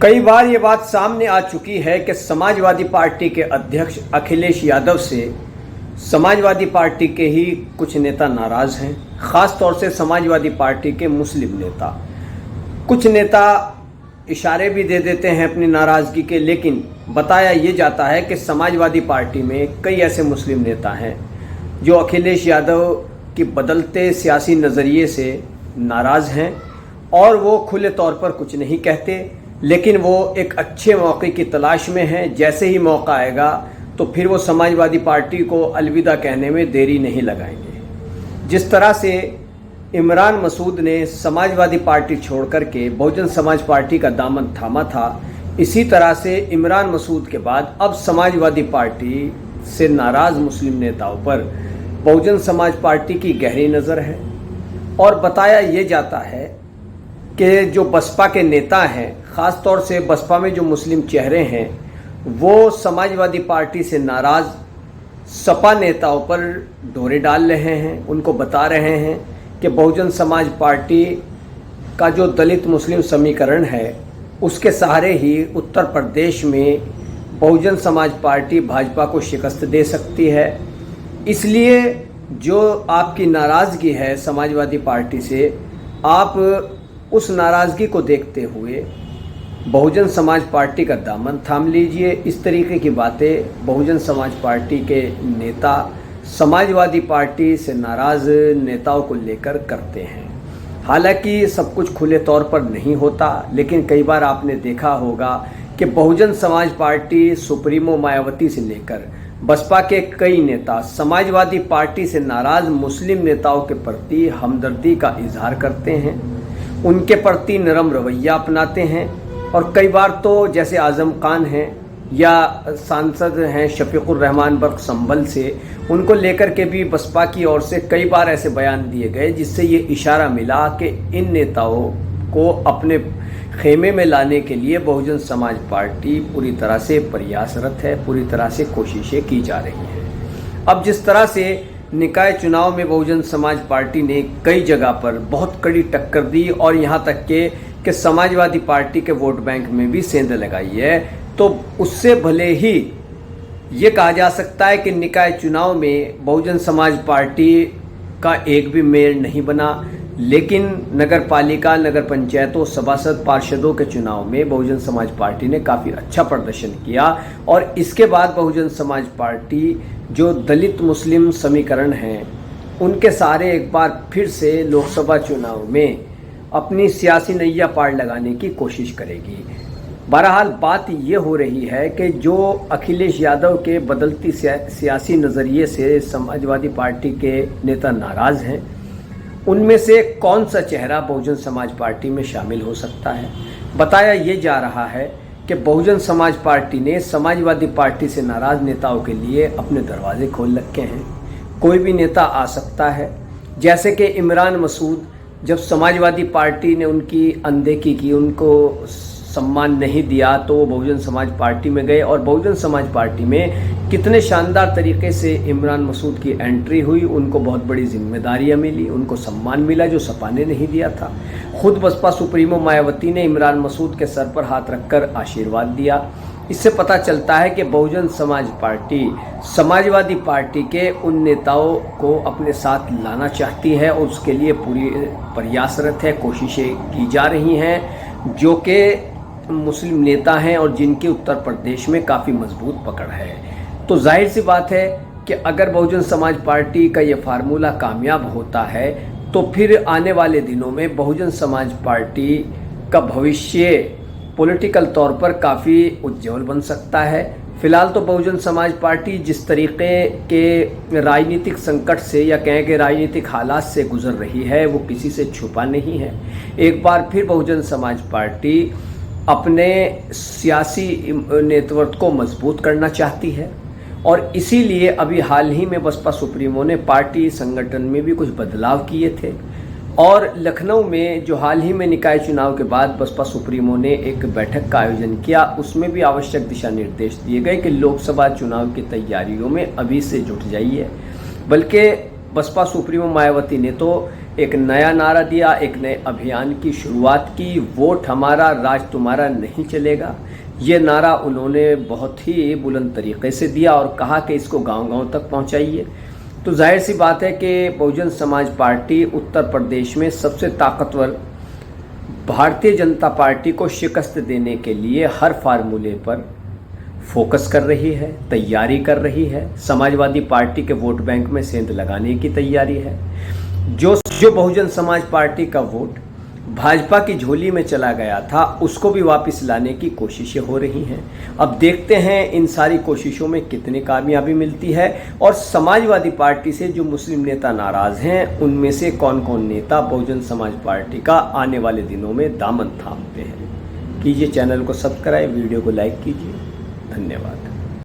कई बार ये बात सामने आ चुकी है कि समाजवादी पार्टी के अध्यक्ष अखिलेश यादव से समाजवादी पार्टी के ही कुछ नेता नाराज़ हैं। ख़ास तौर से समाजवादी पार्टी के मुस्लिम नेता। कुछ नेता इशारे भी दे देते हैं अपनी नाराज़गी के, लेकिन बताया ये जाता है कि समाजवादी पार्टी में कई ऐसे मुस्लिम नेता हैं जो अखिलेश यादव की बदलते सियासी नज़रिए से नाराज़ हैं और वो खुले तौर पर कुछ नहीं कहते, लेकिन वो एक अच्छे मौके की तलाश में हैं। जैसे ही मौका आएगा तो फिर वो समाजवादी पार्टी को अलविदा कहने में देरी नहीं लगाएंगे। जिस तरह से इमरान मसूद ने समाजवादी पार्टी छोड़ करके बहुजन समाज पार्टी का दामन थामा था, इसी तरह से इमरान मसूद के बाद अब समाजवादी पार्टी से नाराज़ मुस्लिम नेताओं पर बहुजन समाज पार्टी की गहरी नज़र है। और बताया ये जाता है कि जो बसपा के नेता हैं, ख़ास तौर से बसपा में जो मुस्लिम चेहरे हैं, वो समाजवादी पार्टी से नाराज़ सपा नेताओं पर डोरे डाल रहे हैं। उनको बता रहे हैं कि बहुजन समाज पार्टी का जो दलित मुस्लिम समीकरण है, उसके सहारे ही उत्तर प्रदेश में बहुजन समाज पार्टी भाजपा को शिकस्त दे सकती है। इसलिए जो आपकी नाराज़गी है समाजवादी पार्टी से, आप उस नाराज़गी को देखते हुए बहुजन समाज पार्टी का दामन थाम लीजिए। इस तरीके की बातें बहुजन समाज पार्टी के नेता समाजवादी पार्टी से नाराज़ नेताओं को लेकर करते हैं। हालांकि सब कुछ खुले तौर पर नहीं होता, लेकिन कई बार आपने देखा होगा कि बहुजन समाज पार्टी सुप्रीमो मायावती से लेकर बसपा के कई नेता समाजवादी पार्टी से नाराज़ मुस्लिम नेताओं के प्रति हमदर्दी का इजहार करते हैं, उनके प्रति नरम रवैया अपनाते हैं। और कई बार तो जैसे आज़म खान हैं या सांसद हैं शफीकुर रहमान बर्क संभल से, उनको लेकर के भी बसपा की ओर से कई बार ऐसे बयान दिए गए जिससे ये इशारा मिला कि इन नेताओं को अपने खेमे में लाने के लिए बहुजन समाज पार्टी पूरी तरह से प्रयासरत है, पूरी तरह से कोशिशें की जा रही हैं। अब जिस तरह से निकाय चुनाव में बहुजन समाज पार्टी ने कई जगह पर बहुत कड़ी टक्कर दी और यहाँ तक कि समाजवादी पार्टी के वोट बैंक में भी सेंध लगाई है, तो उससे भले ही ये कहा जा सकता है कि निकाय चुनाव में बहुजन समाज पार्टी का एक भी मेयर नहीं बना, लेकिन नगर पालिका, नगर पंचायतों, सभासद, पार्षदों के चुनाव में बहुजन समाज पार्टी ने काफ़ी अच्छा प्रदर्शन किया। और इसके बाद बहुजन समाज पार्टी जो दलित मुस्लिम समीकरण हैं, उनके सारे एक बार फिर से लोकसभा चुनाव में अपनी सियासी नैया पार लगाने की कोशिश करेगी। बहरहाल बात ये हो रही है कि जो अखिलेश यादव के बदलती सियासी नज़रिए से समाजवादी पार्टी के नेता नाराज़ हैं, उनमें से कौन सा चेहरा बहुजन समाज पार्टी में शामिल हो सकता है। बताया ये जा रहा है कि बहुजन समाज पार्टी ने समाजवादी पार्टी से नाराज़ नेताओं के लिए अपने दरवाजे खोल रखे हैं। कोई भी नेता आ सकता है। जैसे कि इमरान मसूद, जब समाजवादी पार्टी ने उनकी अनदेखी की, उनको सम्मान नहीं दिया, तो वो बहुजन समाज पार्टी में गए और बहुजन समाज पार्टी में कितने शानदार तरीके से इमरान मसूद की एंट्री हुई। उनको बहुत बड़ी जिम्मेदारियां मिली, उनको सम्मान मिला जो सपा ने नहीं दिया था। खुद बसपा सुप्रीमो मायावती ने इमरान मसूद के सर पर हाथ रखकर आशीर्वाद दिया। इससे पता चलता है कि बहुजन समाज पार्टी समाजवादी पार्टी के उन नेताओं को अपने साथ लाना चाहती है और उसके लिए पूरी प्रयासरत है, कोशिशें की जा रही हैं, जो कि मुस्लिम नेता हैं और जिनकी उत्तर प्रदेश में काफ़ी मजबूत पकड़ है। तो जाहिर सी बात है कि अगर बहुजन समाज पार्टी का ये फार्मूला कामयाब होता है तो फिर आने वाले दिनों में बहुजन समाज पार्टी का भविष्य पॉलिटिकल तौर पर काफ़ी उज्जवल बन सकता है। फिलहाल तो बहुजन समाज पार्टी जिस तरीके के राजनीतिक संकट से या कहें कि राजनीतिक हालात से गुजर रही है, वो किसी से छुपा नहीं है। एक बार फिर बहुजन समाज पार्टी अपने सियासी नेतृत्व को मजबूत करना चाहती है और इसीलिए अभी हाल ही में बसपा सुप्रीमो ने पार्टी संगठन में भी कुछ बदलाव किए थे। और लखनऊ में जो हाल ही में निकाय चुनाव के बाद बसपा सुप्रीमो ने एक बैठक का आयोजन किया, उसमें भी आवश्यक दिशा निर्देश दिए गए कि लोकसभा चुनाव की तैयारियों में अभी से जुट जाइए। बल्कि बसपा सुप्रीमो मायावती ने तो एक नया नारा दिया, एक नए अभियान की शुरुआत की। वोट हमारा, राज तुम्हारा नहीं चलेगा, ये नारा उन्होंने बहुत ही बुलंद तरीके से दिया और कहा कि इसको गांव-गांव तक पहुंचाइए। तो जाहिर सी बात है कि बहुजन समाज पार्टी उत्तर प्रदेश में सबसे ताकतवर भारतीय जनता पार्टी को शिकस्त देने के लिए हर फार्मूले पर फोकस कर रही है, तैयारी कर रही है। समाजवादी पार्टी के वोट बैंक में सेंध लगाने की तैयारी है। जो बहुजन समाज पार्टी का वोट भाजपा की झोली में चला गया था, उसको भी वापस लाने की कोशिशें हो रही हैं। अब देखते हैं इन सारी कोशिशों में कितनी कामयाबी मिलती है और समाजवादी पार्टी से जो मुस्लिम नेता नाराज़ हैं, उनमें से कौन कौन नेता बहुजन समाज पार्टी का आने वाले दिनों में दामन थामते हैं। कीजिए चैनल को सब्सक्राइब, वीडियो को लाइक कीजिए। धन्यवाद।